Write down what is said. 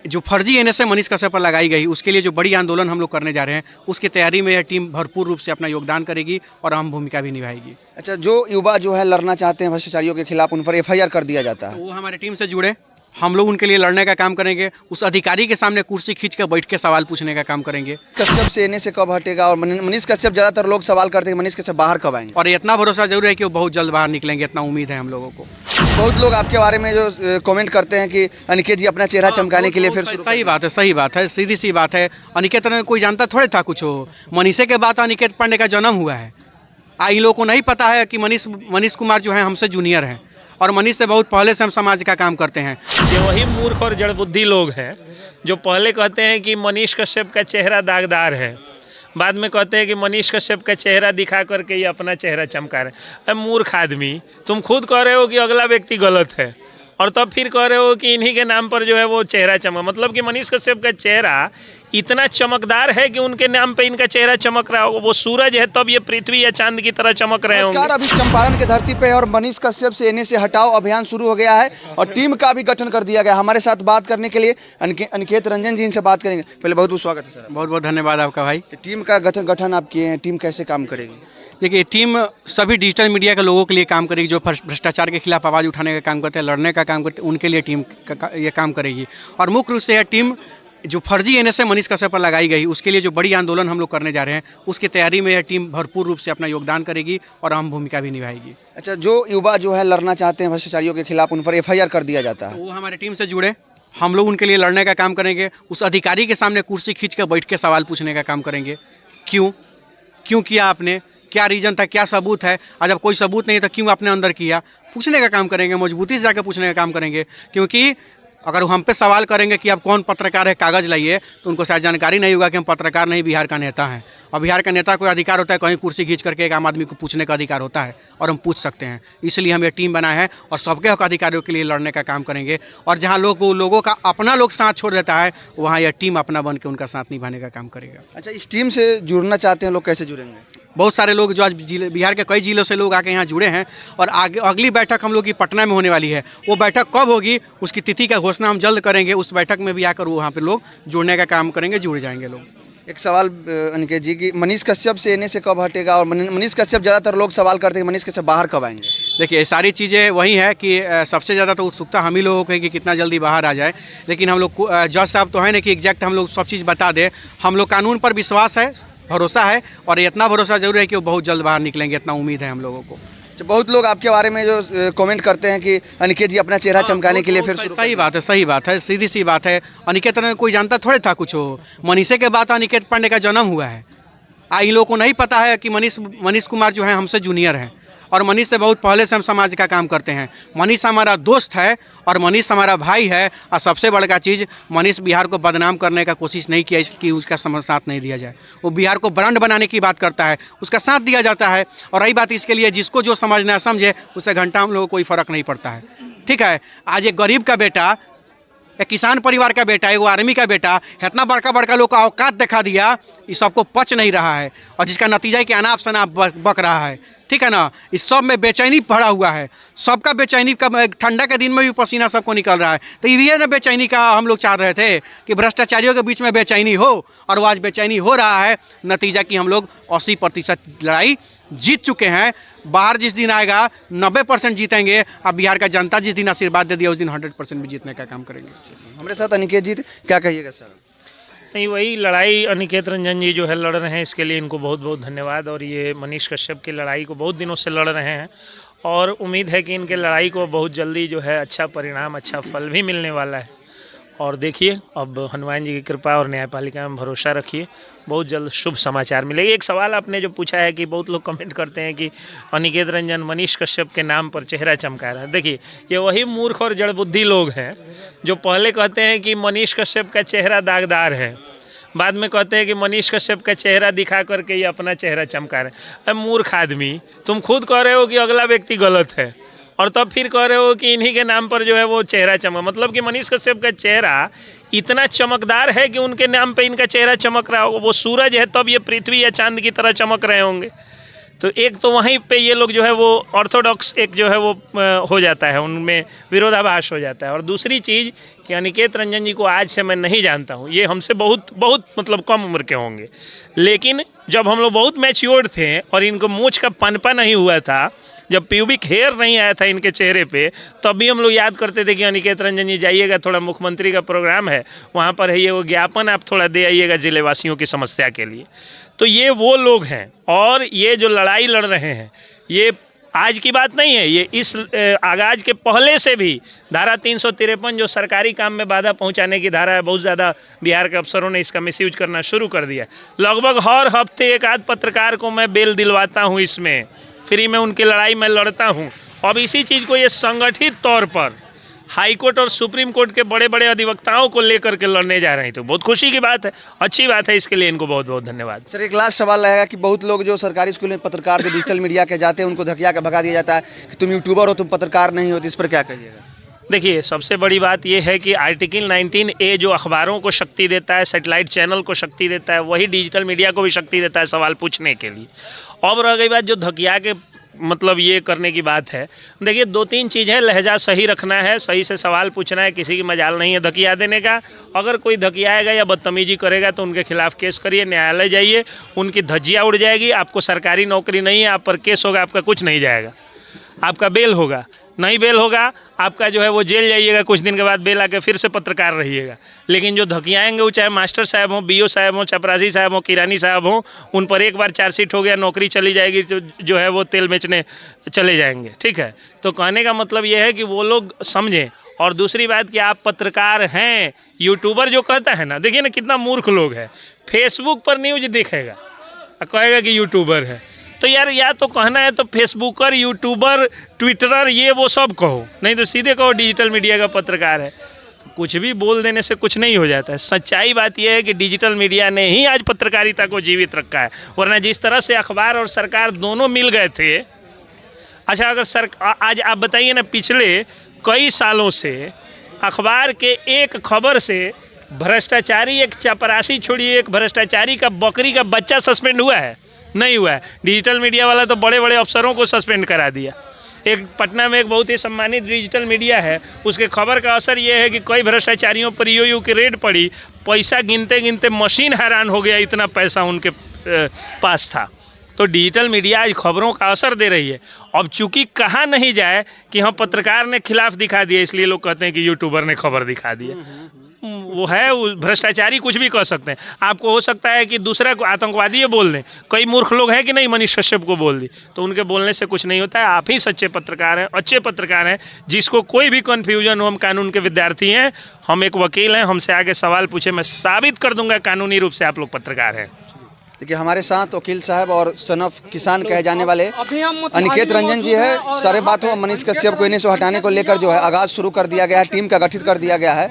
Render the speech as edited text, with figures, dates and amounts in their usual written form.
जो फर्जी एनएसए मनीष कश्यप पर लगाई गई, उसके लिए जो बड़ी आंदोलन हम लोग करने जा रहे हैं, उसकी तैयारी में यह टीम भरपूर रूप से अपना योगदान करेगी और अहम भूमिका भी निभाएगी। अच्छा, जो युवा जो है लड़ना चाहते हैं भ्रष्टाचारियों के खिलाफ, उन पर एफआईआर कर दिया जाता तो है। वो हमारे टीम से जुड़े, हम लोग उनके लिए लड़ने का काम करेंगे, उस अधिकारी के सामने कुर्सी खींच कर बैठ के सवाल पूछने का काम करेंगे। कश्यप से एनएसए कब हटेगा, और मनीष कश्यप ज़्यादातर लोग सवाल करते हैं मनीष कश्यप बाहर कब आएंगे? और इतना भरोसा जरूर है कि वो बहुत जल्द बाहर निकलेंगे, इतना उम्मीद है हम लोगों को। बहुत लोग आपके बारे में जो कमेंट करते हैं कि अनिकेत जी अपना चेहरा चमकाने के लिए फिर सही बात है, सही बात है, सीधी सी बात है। अनिकेत ने कोई जानता थोड़े था कुछ हो, मनीषे के बाद अनिकेत पांडे का जन्म हुआ है। इन लोगों को नहीं पता है कि मनीष कुमार जो है हमसे जूनियर हैं, और मनीष से बहुत पहले से हम समाज का काम करते हैं। ये वही मूर्ख और जड़बुद्धि लोग हैं जो पहले कहते हैं कि मनीष कश्यप का चेहरा दागदार है, बाद में कहते हैं कि मनीष कश्यप का चेहरा दिखा करके ये अपना चेहरा चमका रहे हैं। मूर्ख आदमी, तुम खुद कह रहे हो कि अगला व्यक्ति गलत है, और तब फिर कह रहे हो कि इन्हीं के नाम पर जो है वो चेहरा चमक, मतलब कि मनीष कश्यप का चेहरा इतना चमकदार है कि उनके नाम पे इनका चेहरा चमक रहा होगा। वो सूरज है तब ये पृथ्वी या चांद की तरह चमक रहे होंगे। नमस्कार, अभी चंपारण की धरती पे है और मनीष कश्यप से एनएसए हटाओ अभियान शुरू हो गया है और टीम का भी गठन कर दिया गया। हमारे साथ बात करने के लिए अनिकेत रंजन जी इनसे बात करेंगे। पहले बहुत बहुत स्वागत है सर। बहुत बहुत धन्यवाद आपका भाई। टीम का गठन आप किए हैं, टीम कैसे काम करेगी? देखिए, टीम सभी डिजिटल मीडिया के लोगों के लिए काम करेगी, जो भ्रष्टाचार के खिलाफ आवाज़ उठाने का काम करते हैं, लड़ने का काम करते हैं, उनके लिए टीम ये काम करेगी। और मुख्य रूप से यह टीम जो फर्जी एनएसए मनीष कश्यप पर लगाई गई, उसके लिए जो बड़ी आंदोलन हम लोग करने जा रहे हैं, उसकी तैयारी में यह टीम भरपूर रूप से अपना योगदान करेगी और अहम भूमिका भी निभाएगी। अच्छा, जो युवा जो है लड़ना चाहते हैं भ्रष्टाचारियों के खिलाफ, उन पर एफआईआर कर दिया जाता है। तो वो हमारे टीम से जुड़े, हम लोग उनके लिए लड़ने का काम करेंगे, उस अधिकारी के सामने कुर्सी खींच कर बैठ के सवाल पूछने का काम करेंगे। क्यों किया आपने, क्या रीज़न था, क्या सबूत है, और जब कोई सबूत नहीं तो क्यों आपने अंदर किया, पूछने का काम करेंगे, मजबूती से जाकर पूछने का काम करेंगे। क्योंकि अगर हम पे सवाल करेंगे कि आप कौन पत्रकार है, कागज़ लाइए, तो उनको शायद जानकारी नहीं होगा कि हम पत्रकार नहीं, बिहार का नेता हैं। और बिहार का नेता को अधिकार होता है कहीं कुर्सी खींच करके एक आम आदमी को पूछने का अधिकार होता है, और हम पूछ सकते हैं। इसलिए हम ये टीम बनाए हैं और सबके हक अधिकारियों के लिए लड़ने का काम करेंगे। और जहाँ लोगों का अपना लोग साथ छोड़ देता है, वहाँ यह टीम अपना बन के उनका साथ निभाने का काम करेगा। अच्छा, इस टीम से जुड़ना चाहते हैं लोग, कैसे जुड़ेंगे? बहुत सारे लोग जो आज बिहार के कई जिलों से लोग आके यहाँ जुड़े हैं, और आगे अगली बैठक हम लोग की पटना में होने वाली है। वो बैठक कब होगी, उसकी तिथि का घोषणा हम जल्द करेंगे। उस बैठक में भी आकर वहाँ पे लोग जुड़ने का काम करेंगे, जुड़ जाएंगे लोग। एक सवाल अनिकेत जी की, मनीष कश्यप से एनएसए कब हटेगा, और मनीष कश्यप ज़्यादातर लोग सवाल करते हैं मनीष कश्यप बाहर कब आएंगे? देखिए, सारी चीज़ें वही है कि सबसे ज़्यादा तो उत्सुकता हम ही लोगों को है कि कितना जल्दी बाहर आ जाए। लेकिन हम लोग जज साहब तो है ना कि एग्जैक्ट हम लोग सब चीज़ बता दें। हम लोग कानून पर विश्वास है, भरोसा है, और इतना भरोसा जरूर है कि वो बहुत जल्द बाहर निकलेंगे, इतना उम्मीद है हम लोगों को। बहुत लोग आपके बारे में जो कमेंट करते हैं कि अनिकेत जी अपना चेहरा चमकाने के लिए फिर सही बात है, सही बात है, सीधी सी बात है। अनिकेत ने कोई जानता थोड़े था कुछ हो, मनीषे के बाद अनिकेत पांडे का जन्म हुआ है। इन लोगों को नहीं पता है कि मनीष कुमार जो है हमसे जूनियर हैं, और मनीष से बहुत पहले से हम समाज का काम करते हैं। मनीष हमारा दोस्त है और मनीष हमारा भाई है। और सबसे बड़ा चीज़, मनीष बिहार को बदनाम करने का कोशिश नहीं किया इसकी उसका साथ नहीं दिया जाए। वो बिहार को ब्रांड बनाने की बात करता है, उसका साथ दिया जाता है। और रही बात इसके लिए, जिसको जो समझना समझे, उससे घंटा हम लोगों को कोई फ़र्क नहीं पड़ता है। ठीक है, आज एक गरीब का बेटा, एक किसान परिवार का बेटा, एक आर्मी का बेटा, इतना बड़का लोग का औकात दिखा दिया, इस सबको पच नहीं रहा है, और जिसका नतीजा है कि अनाप शनाप बक रहा है। ठीक है ना, इस सब में बेचैनी भरा हुआ है, सबका बेचैनी का, ठंडा के दिन में भी पसीना सबको निकल रहा है। तो ये ना बेचैनी का हम लोग चाह रहे थे कि भ्रष्टाचारियों के बीच में बेचैनी हो, और वो आज बेचैनी हो रहा है। नतीजा कि हम लोग 80% लड़ाई जीत चुके हैं। बाहर जिस दिन आएगा 90% जीतेंगे, अब बिहार का जनता जिस दिन आशीर्वाद दे दिया उस दिन 100% भी जीतने का काम करेंगे। हमारे साथ अनिकेत जी, क्या कहिएगा सर? नहीं, वही लड़ाई अनिकेत रंजन जी जो है लड़ रहे हैं, इसके लिए इनको बहुत बहुत धन्यवाद। और ये मनीष कश्यप की लड़ाई को बहुत दिनों से लड़ रहे हैं, और उम्मीद है कि इनके लड़ाई को बहुत जल्दी जो है अच्छा परिणाम, अच्छा फल भी मिलने वाला है। और देखिए, अब हनुमान जी की कृपा और न्यायपालिका में भरोसा रखिए, बहुत जल्द शुभ समाचार मिलेगी। एक सवाल आपने जो पूछा है कि बहुत लोग कमेंट करते हैं कि अनिकेत रंजन मनीष कश्यप के नाम पर चेहरा चमका रहा है। देखिए, ये वही मूर्ख और जड़बुद्धि लोग हैं जो पहले कहते हैं कि मनीष कश्यप का चेहरा दागदार है, बाद में कहते हैं कि मनीष कश्यप का चेहरा दिखा करके ये अपना चेहरा चमका रहे हैं। मूर्ख आदमी, तुम खुद कह रहे हो कि अगला व्यक्ति गलत है, और तब फिर कह रहे हो कि इन्हीं के नाम पर जो है वो चेहरा चमक, मतलब कि मनीष कश्यप का चेहरा इतना चमकदार है कि उनके नाम पे इनका चेहरा चमक रहा होगा। वो सूरज है तब ये पृथ्वी या चांद की तरह चमक रहे होंगे। तो एक तो वहीं पे ये लोग जो है वो ऑर्थोडॉक्स एक जो है वो हो जाता है, उनमें विरोधाभास हो जाता है। और दूसरी चीज़ कि अनिकेत रंजन जी को आज से मैं नहीं जानता हूँ, ये हमसे बहुत बहुत मतलब कम उम्र के होंगे, लेकिन जब हम लोग बहुत मैच्योर्ड थे और इनको मूंछ का पनपा नहीं हुआ था, जब प्यूबिक हेयर नहीं आया था इनके चेहरे पे, तब भी हम लोग याद करते थे कि अनिकेत रंजन जी जाइएगा, थोड़ा मुख्यमंत्री का प्रोग्राम है वहाँ पर है, ये वो ज्ञापन आप थोड़ा दे आइएगा जिले वासियों की समस्या के लिए। तो ये वो लोग हैं, और ये जो लड़ाई लड़ रहे हैं ये आज की बात नहीं है, ये इस आगाज के पहले से भी धारा 353 जो सरकारी काम में बाधा पहुंचाने की धारा है, बहुत ज़्यादा बिहार के अफसरों ने इसका मिसयूज करना शुरू कर दिया। लगभग हर हफ्ते एक आध पत्रकार को मैं बेल दिलवाता हूं, इसमें फ्री में उनकी लड़ाई मैं लड़ता हूं। अब इसी चीज़ को ये संगठित तौर पर हाई कोर्ट और सुप्रीम कोर्ट के बड़े बड़े अधिवक्ताओं को लेकर के लड़ने जा रहे हैं, तो बहुत खुशी की बात है, अच्छी बात है, इसके लिए इनको बहुत बहुत धन्यवाद। सर एक लास्ट सवाल रहेगा कि बहुत लोग जो सरकारी स्कूल में पत्रकार जो डिजिटल मीडिया के जाते हैं उनको धकिया के भगा दिया जाता है कि तुम यूट्यूबर हो, तुम पत्रकार नहीं हो, तो इस पर क्या कहिएगा? देखिए, सबसे बड़ी बात यह है कि आर्टिकल 19A जो अखबारों को शक्ति देता है, सैटेलाइट चैनल को शक्ति देता है, वही डिजिटल मीडिया को भी शक्ति देता है सवाल पूछने के लिए। अब रह गई बात जो धकिया के मतलब ये करने की बात है, देखिए 2-3 चीज़ है, लहजा सही रखना है, सही से सवाल पूछना है, किसी की मजाल नहीं है धकिया देने का। अगर कोई धकियाएगा या बदतमीजी करेगा तो उनके खिलाफ केस करिए, न्यायालय जाइए, उनकी धज्जियाँ उड़ जाएगी। आपको सरकारी नौकरी नहीं है, आप पर केस होगा, आपका कुछ नहीं जाएगा, आपका बेल होगा, नहीं बेल होगा आपका जो है वो जेल जाइएगा, कुछ दिन के बाद बेल आके फिर से पत्रकार रहिएगा। लेकिन जो धकियाएंगे वो चाहे मास्टर साहब हों, BO साहब हों, चपरासी साहब हों, किरानी साहब हों, उन पर एक बार चार्जशीट हो गया, नौकरी चली जाएगी, तो जो है वो तेल बेचने चले जाएंगे। ठीक है, तो कहने का मतलब ये है कि वो लोग समझें। और दूसरी बात कि आप पत्रकार हैं, यूट्यूबर जो कहता है ना, देखिए ना कितना मूर्ख लोग है, फेसबुक पर न्यूज दिखेगा कहेगा कि यूट्यूबर है। तो यार या तो कहना है तो फेसबुकर, यूट्यूबर, ट्विटरर, ये वो सब कहो, नहीं तो सीधे कहो डिजिटल मीडिया का पत्रकार है। तो कुछ भी बोल देने से कुछ नहीं हो जाता है। सच्चाई बात यह है कि डिजिटल मीडिया ने ही आज पत्रकारिता को जीवित रखा है, वरना जिस तरह से अखबार और सरकार दोनों मिल गए थे। अच्छा, अगर आज आप बताइए ना, पिछले कई सालों से अखबार के एक खबर से भ्रष्टाचारी, एक चपरासी छोड़िए, एक भ्रष्टाचारी का बकरी का बच्चा सस्पेंड हुआ है? नहीं हुआ है। डिजिटल मीडिया वाला तो बड़े बड़े अफसरों को सस्पेंड करा दिया। एक पटना में एक बहुत ही सम्मानित डिजिटल मीडिया है, उसके खबर का असर ये है कि कई भ्रष्टाचारियों पर EOU की रेड पड़ी, पैसा गिनते गिनते मशीन हैरान हो गया, इतना पैसा उनके पास था। तो डिजिटल मीडिया आज खबरों का असर दे रही है। अब चूंकि कहा नहीं जाए कि हम पत्रकार ने खिलाफ दिखा दिया, इसलिए लोग कहते हैं कि यूट्यूबर ने खबर दिखा दिया। वो है भ्रष्टाचारी, कुछ भी कह सकते हैं। आपको हो सकता है कि दूसरा को आतंकवादी बोल दें, कई मूर्ख लोग हैं कि नहीं, मनीष कश्यप को बोल दी, तो उनके बोलने से कुछ नहीं होता है। आप ही सच्चे पत्रकार हैं, अच्छे पत्रकार हैं, जिसको कोई भी कन्फ्यूजन हो, हम कानून के विद्यार्थी हैं, हम एक वकील हैं, हमसे आगे सवाल पूछे, मैं साबित कर दूंगा कानूनी रूप से आप लोग पत्रकार हैं। देखिए हमारे साथ वकील साहब और सन ऑफ किसान कहे जाने वाले अनिकेत रंजन जी है। सारे बात हो मनीष कश्यप को इन्हें से हटाने को लेकर जो है आगाज शुरू कर दिया गया है, टीम का गठित कर दिया गया है।